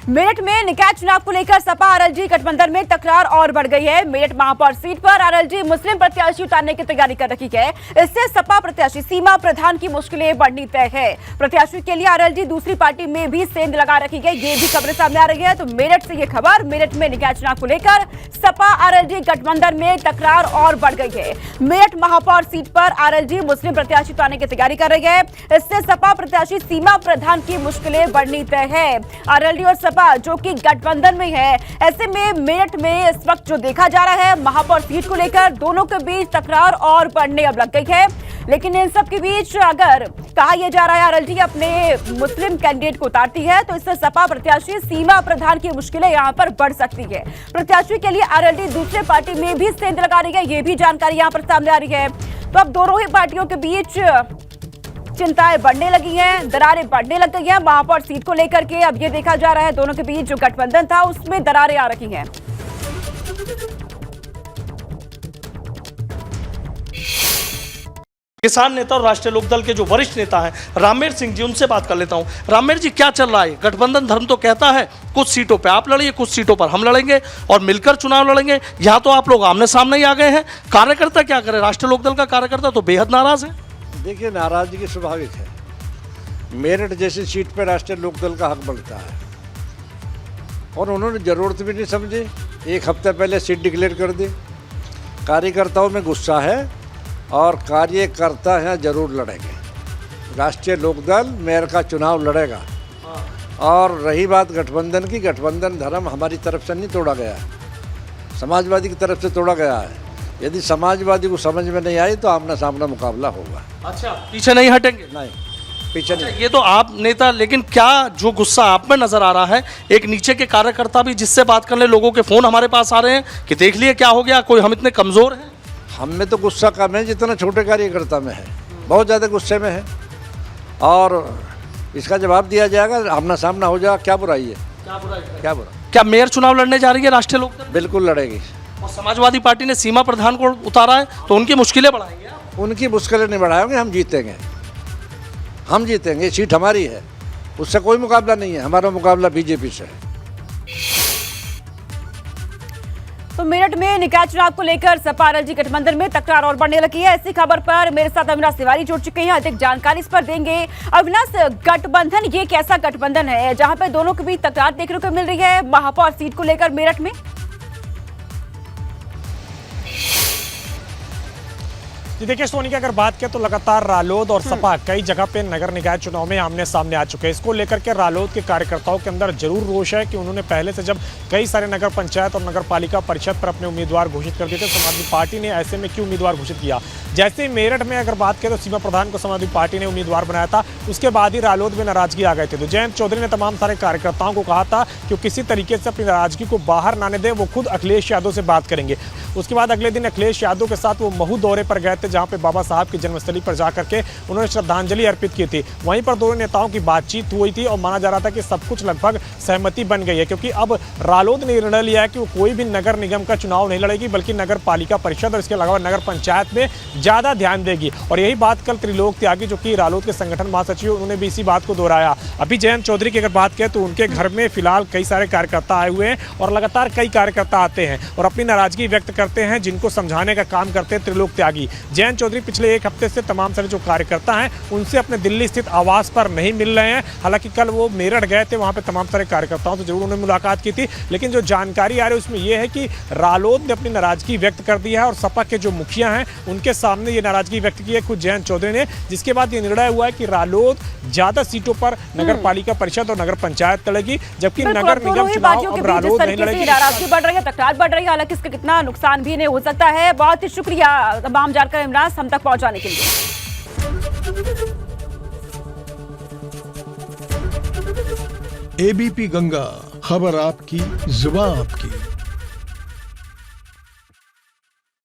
मेरठ में निकाय चुनाव को लेकर सपा आरएलडी गठबंधन में तकरार और बढ़ गई है। मेरठ महापौर सीट पर आरएलडी मुस्लिम प्रत्याशी उतारने की तैयारी कर रखी है। इससे सपा प्रत्याशी सीमा प्रधान की मुश्किलें बढ़नी तय है। प्रत्याशी के लिए आरएलडी दूसरी पार्टी में भी सेंध लगा रखी है, ये भी खबरें सामने आ रही है। तो मेरठ से ये खबर, मेरठ में निकाय चुनाव को लेकर सपा आरएलडी गठबंधन में तकरार और बढ़ गई है। मेरठ महापौर सीट पर आरएलडी मुस्लिम प्रत्याशी उतारने की तैयारी कर रही है। इससे सपा प्रत्याशी सीमा प्रधान की मुश्किलें बढ़नी तय है। आरएलडी और सपा जो कि गठबंधन में है, ऐसे में मेरठ में इस वक्त जो देखा जा रहा है महापौर सीट को लेकर दोनों के बीच तकरार और बढ़ने अब लग गई है। लेकिन इन सब के बीच अगर कहा यह जा रहा है आरएलडी अपने मुस्लिम कैंडिडेट को उतारती है तो इससे सपा प्रत्याशी सीमा प्रधान की मुश्किलें यहां पर बढ़ सकती है। प्रत्याशी के लिए आरएलडी दूसरे पार्टी में भी सेंध लगा रही है, ये भी जानकारी यहां पर सामने आ रही है। तो अब दोनों ही पार्टियों के बीच चिंताएं बढ़ने लगी हैं, दरारें बढ़ने लग गई हैं महापौर सीट को लेकर के। अब ये देखा जा रहा है दोनों के बीच जो गठबंधन था उसमें दरारें आ रही हैं। किसान नेता और राष्ट्रीय लोकदल के जो वरिष्ठ नेता हैं राममेर सिंह जी, उनसे बात कर लेता हूं। राममेर जी, क्या चल रहा है? गठबंधन धर्म तो कहता है कुछ सीटों पे आप लड़िए, कुछ सीटों पर हम लड़ेंगे और मिलकर चुनाव लड़ेंगे। यहाँ तो आप लोग आमने सामने ही आ गए हैं। कार्यकर्ता क्या करे? राष्ट्रीय लोकदल का कार्यकर्ता तो बेहद नाराज है। देखिए, नाराजगी स्वाभाविक है। मेरठ जैसी सीट पर राष्ट्रीय लोकदल का हक बनता है और उन्होंने ज़रूरत भी नहीं समझी, एक हफ्ते पहले सीट डिक्लेयर कर दी। कार्यकर्ताओं में गुस्सा है और कार्यकर्ता हैं जरूर लड़ेंगे। राष्ट्रीय लोकदल मेयर का चुनाव लड़ेगा। और रही बात गठबंधन की, गठबंधन धर्म हमारी तरफ से नहीं तोड़ा गया है, समाजवादी की तरफ से तोड़ा गया है। यदि समाजवादी को समझ में नहीं आई तो आमना सामना मुकाबला होगा। अच्छा, पीछे नहीं हटेंगे? नहीं, पीछे नहीं। ये तो आप नेता, लेकिन क्या जो गुस्सा आप में नजर आ रहा है, एक नीचे के कार्यकर्ता भी जिससे बात करने लोगों के फोन हमारे पास आ रहे हैं कि देख लिए क्या हो गया, कोई हम इतने कमजोर हैं। हम में तो गुस्सा कम है जितना छोटे कार्यकर्ता में है, बहुत ज़्यादा गुस्से में है और इसका जवाब दिया जाएगा, आमना सामना हो जाएगा। क्या बुराई है? क्या बुरा? क्या मेयर चुनाव लड़ने जा रही है राष्ट्रीय लोकदल? बिल्कुल लड़ेगी। और समाजवादी पार्टी ने सीमा प्रधान को उतारा है तो उनकी मुश्किलें बढ़ाएंगे आप? उनकी मुश्किलें नहीं बढ़ाएंगे, हम जीतेंगे। हम जीतेंगे, सीट हमारी है, उससे कोई मुकाबला नहीं है। हमारा मुकाबला बीजेपी से है। तो मेरठ में निकाय चुनाव को लेकर सपा आरएलडी गठबंधन में तकरार और बढ़ने लगी है। ऐसी खबर पर मेरे साथ अविनाश तिवारी जुड़ चुके हैं, अधिक जानकारी इस पर देंगे। अविनाश, गठबंधन ये कैसा गठबंधन है जहां पे दोनों के बीच तकरार देखने को मिल रही है महापौर सीट को लेकर मेरठ में? जी देखिए सोनी की अगर बात करें तो लगातार रालोद और सपा कई जगह पे नगर निकाय चुनाव में आमने सामने आ चुके हैं। इसको लेकर के रालोद के कार्यकर्ताओं के अंदर जरूर रोष है कि उन्होंने पहले से जब कई सारे नगर पंचायत और नगर पालिका परिषद पर अपने उम्मीदवार घोषित कर दिए थे, समाजवादी पार्टी ने ऐसे में क्यों उम्मीदवार घोषित किया। जैसे ही मेरठ में अगर बात करें तो सीमा प्रधान को समाजवादी पार्टी ने उम्मीदवार बनाया था, उसके बाद ही रालोद में नाराजगी आ गए थे। तो जयंत चौधरी ने तमाम सारे कार्यकर्ताओं को कहा था कि किसी तरीके से अपनी नाराजगी को बाहर ना आने दें, वो खुद अखिलेश यादव से बात करेंगे। उसके बाद अगले दिन अखिलेश यादव के साथ वो महू दौरे पर गए थे, जहां पे बाबा साहब की जन्मस्थली पर जाकर के उन्होंने श्रद्धांजलि अर्पित की थी। वहीं पर दोनों नेताओं की बातचीत हुई थी और माना जा रहा था कि सब कुछ लगभग सहमति बन गई है, क्योंकि अब रालोद ने निर्णय लिया है कि वो कोई भी नगर निगम का चुनाव नहीं लड़ेगी, बल्कि नगर पालिका परिषद और इसके अलावा नगर पंचायत में ज्यादा ध्यान देगी। और यही बात कल त्रिलोक त्यागी, जो कि रालोद के संगठन महासचिव, उन्होंने भी इसी बात को दोहराया। अभी जयंत चौधरी की अगर बात करें तो उनके घर में फिलहाल कई सारे कार्यकर्ता आए हुए हैं और लगातार कई कार्यकर्ता आते हैं और अपनी नाराजगी व्यक्त करते हैं, जिनको समझाने का काम करते हैं त्रिलोक त्यागी। जयंत चौधरी पिछले एक हफ्ते से तमाम सारे जो कार्यकर्ता हैं उनसे अपने दिल्ली स्थित आवास पर नहीं मिल रहे हैं। हालांकि कल वो मेरठ गए थे, वहां पे तमाम सारे कार्यकर्ताओं से जरूर उन्होंने मुलाकात की थी, लेकिन जो जानकारी आ रही है उसमें यह है कि रालोद ने अपनी नाराजगी व्यक्त कर दी है और सपा के जो मुखिया हैं उनके सामने ये नाराजगी व्यक्त की है खुद जयंत चौधरी ने, जिसके बाद ये निर्णय हुआ है कि रालोद ज्यादा सीटों पर नगर पालिका परिषद और नगर पंचायत लड़ेगी, जबकि नगर निगम चुनाव अब रालोद नहीं लड़ेगी। नाराजगी बढ़ रही है, तकरार बढ़ रही है, हालांकि इसका कितना नुकसान भी नहीं हो सकता है। बहुत ही शुक्रिया तमाम जानकारी इमरान हम तक पहुंचाने के लिए। एबीपी गंगा, खबर आपकी, जुबान आपकी।